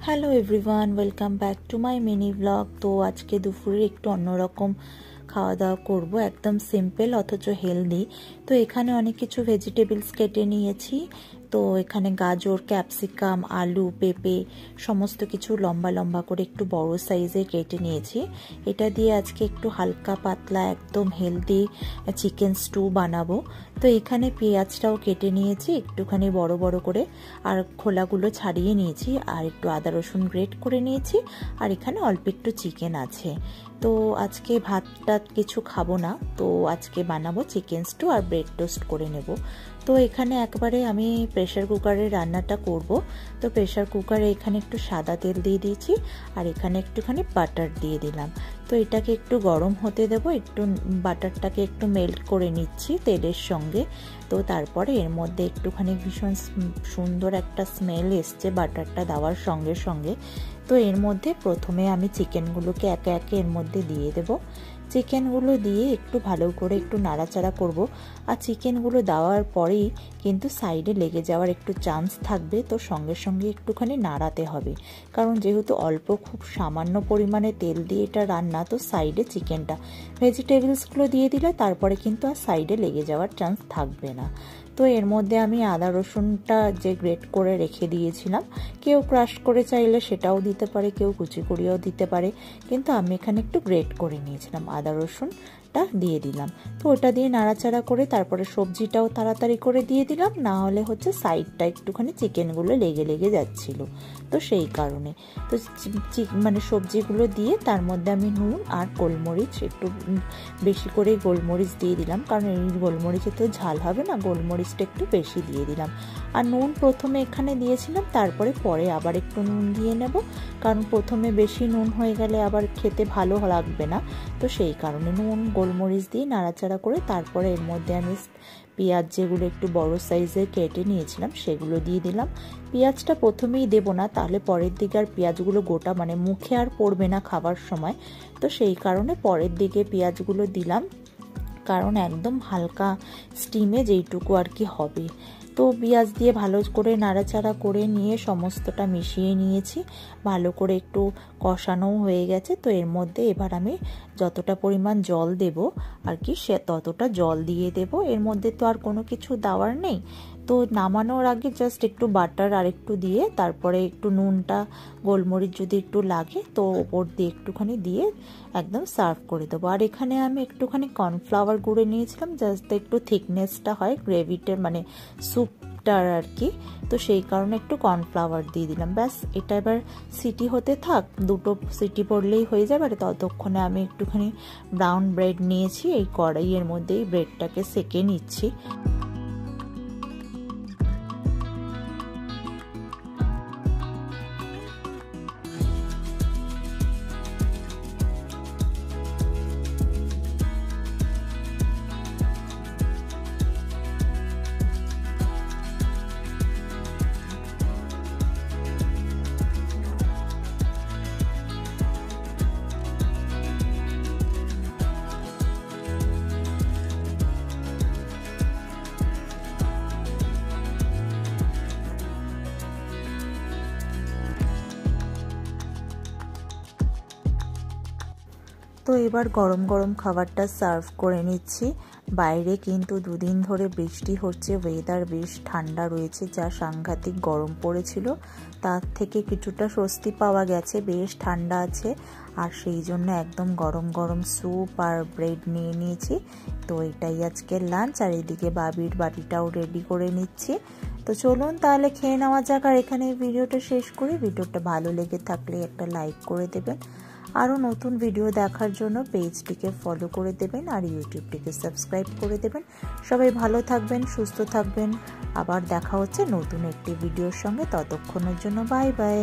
Hello everyone, welcome back to my mini blog. তো আজকে দুপুরে একটু অন্যরকম খাওয়া দাওয়া করবো, একদম সিম্পল অথচ হেলদি। তো এখানে অনেক কিছু ভেজিটেবলস কেটে নিয়েছি। তো এখানে গাজর, ক্যাপসিকাম, আলু, পেঁপে সমস্ত কিছু লম্বা লম্বা করে একটু বড় সাইজে কেটে নিয়েছি। এটা দিয়ে আজকে একটু হালকা পাতলা একদম হেলদি চিকেন স্টু বানাবো। তো এখানে পেঁয়াজটাও কেটে নিয়েছি একটুখানি বড় বড় করে, আর খোলাগুলো ছাড়িয়ে নিয়েছি, আর একটু আদা রসুন গ্রেট করে নিয়েছি, আর এখানে অল্প একটু চিকেন আছে। তো আজকে ভাতটা কিছু খাবো না, তো আজকে বানাবো চিকেন স্টু আর ব্রেড টোস্ট করে নেব। তো এখানে একবারে আমি প্রেসার কুকারে রান্নাটা করব। তো প্রেসার কুকারে এখানে একটু সাদা তেল দিয়ে দিয়েছি, আর এখানে একটুখানি বাটার দিয়ে দিলাম। তো এটাকে একটু গরম হতে দেবো, একটু বাটারটাকে একটু মেল্ট করে নিচ্ছি তেলের সঙ্গে। তো তারপরে এর মধ্যে একটুখানি ভীষণ সুন্দর একটা স্মেল এসছে বাটারটা দেওয়ার সঙ্গে সঙ্গে। তো এর মধ্যে প্রথমে আমি চিকেনগুলোকে একে একে এর মধ্যে দিয়ে দেব। চিকেনগুলো দিয়ে একটু ভালো করে একটু নাড়াচাড়া করব। আর চিকেনগুলো দেওয়ার পরেই কিন্তু সাইডে লেগে যাওয়ার একটু চান্স থাকবে, তো সঙ্গে সঙ্গে একটুখানি নাড়াতে হবে, কারণ যেহেতু অল্প খুব সামান্য পরিমাণে তেল দিয়ে এটা রান্না, তো সাইডে চিকেনটা ভেজিটেবলসগুলো দিয়ে দিলে তারপরে কিন্তু আর সাইডে লেগে যাওয়ার চান্স থাকবে না। তো এর মধ্যে আমি আদা রসুনটা যে গ্রেট করে রেখে দিয়েছিলাম, কেউ ক্রাশ করে চাইলে সেটাও দিতে পারে, কেউ কুচি করিয়েও দিতে পারে, কিন্তু আমি এখানে একটু গ্রেট করে নিয়েছিলাম, আদা রসুনটা দিয়ে দিলাম। তো ওটা দিয়ে নাড়াচাড়া করে তারপরে সবজিটাও তাড়াতাড়ি করে দিয়ে দিলাম, না হলে হচ্ছে সাইডটা একটুখানি চিকেনগুলো লেগে লেগে যাচ্ছিল, তো সেই কারণে। তো মানে সবজিগুলো দিয়ে তার মধ্যে আমি নুন আর গোলমরিচ একটু বেশি করে গোলমরিচ দিয়ে দিলাম, কারণ এই গোলমরিচে তো ঝাল হবে না, গোলমরিচটা একটু বেশি দিয়ে দিলাম। আর নুন প্রথমে এখানে দিয়েছিলাম, তারপরে পরে আবার একটু নুন দিয়ে নেব, কারণ প্রথমে বেশি নুন হয়ে গেলে আবার খেতে ভালো লাগবে না। তো সেই কারণে নুন গোলমরিচ দিয়ে নাড়াচাড়া করে তারপরে এর মধ্যে আমি পেঁয়াজ যেগুলো একটু বড় সাইজের কেটে নিয়েছিলাম সেগুলো দিয়ে দিলাম। পেঁয়াজটা প্রথমেই দেবো না, তাহলে পরের দিকে আর পেঁয়াজগুলো গোটা মানে মুখে আর পড়বে না খাবার সময়। তো সেই কারণে পরের দিকে পেঁয়াজগুলো দিলাম, কারণ একদম হালকা স্টিমে যেইটুকু আর কি হবে। তো পেঁয়াজ দিয়ে ভালো করে নাড়াচাড়া করে নিয়ে সমস্তটা মিশিয়ে নিয়েছি, ভালো করে একটু কষানোও হয়ে গেছে। তো এর মধ্যে এবার আমি যতটা পরিমাণ জল দেব আর কি সে ততটা জল দিয়ে দেব। এর মধ্যে তো আর কোনো কিছু দেওয়ার নেই। তো নামানোর আগে জাস্ট একটু বাটার আর একটু দিয়ে তারপরে একটু নুনটা গোলমরিচ যদি একটু লাগে তো ওপর দিয়ে একটুখানি দিয়ে একদম সার্ভ করে দেবো। আর এখানে আমি একটুখানি কর্নফ্লাওয়ার গুঁড়ে নিয়েছিলাম, জাস্ট একটু থিকনেসটা হয় গ্রেভিটার মানে স্যুপটার আর কি, তো সেই কারণে একটু কর্নফ্লাওয়ার দিয়ে দিলাম। ব্যাস, এটা এবার সিটি হতে থাক, দুটো সিটি পড়লেই হয়ে যাবে। আর ততক্ষণে আমি একটুখানি ব্রাউন ব্রেড নিয়েছি, এই কড়াইয়ের মধ্যেই ব্রেডটাকে সেকে নিচ্ছি। তো এবার গরম গরম খাবারটা সার্ভ করে নিচ্ছি। বাইরে কিন্তু দুদিন ধরে বৃষ্টি হচ্ছে, ওয়েদার বেশ ঠান্ডা রয়েছে, যা সাংঘাতিক গরম পড়েছিল তার থেকে কিছুটা স্বস্তি পাওয়া গেছে, বেশ ঠান্ডা আছে। আর সেই জন্য একদম গরম গরম স্যুপ আর ব্রেড নিয়ে নিয়েছি। তো এটাই আজকের লাঞ্চ, আর এদিকে বাবির বাটিটাও রেডি করে নিচ্ছি। তো চলুন তাহলে খেয়ে নেওয়া যাক। আর এখানে ভিডিওটা শেষ করি। ভিডিওটা ভালো লেগে থাকলে একটা লাইক করে দেবেন, আরও নতুন ভিডিও দেখার জন্য পেজটিকে ফলো করে দেবেন, আর ইউটিউবটিকে সাবস্ক্রাইব করে দেবেন। সবাই ভালো থাকবেন, সুস্থ থাকবেন। আবার দেখা হচ্ছে নতুন একটি ভিডিওর সঙ্গে, ততক্ষণের জন্য বাই বাই।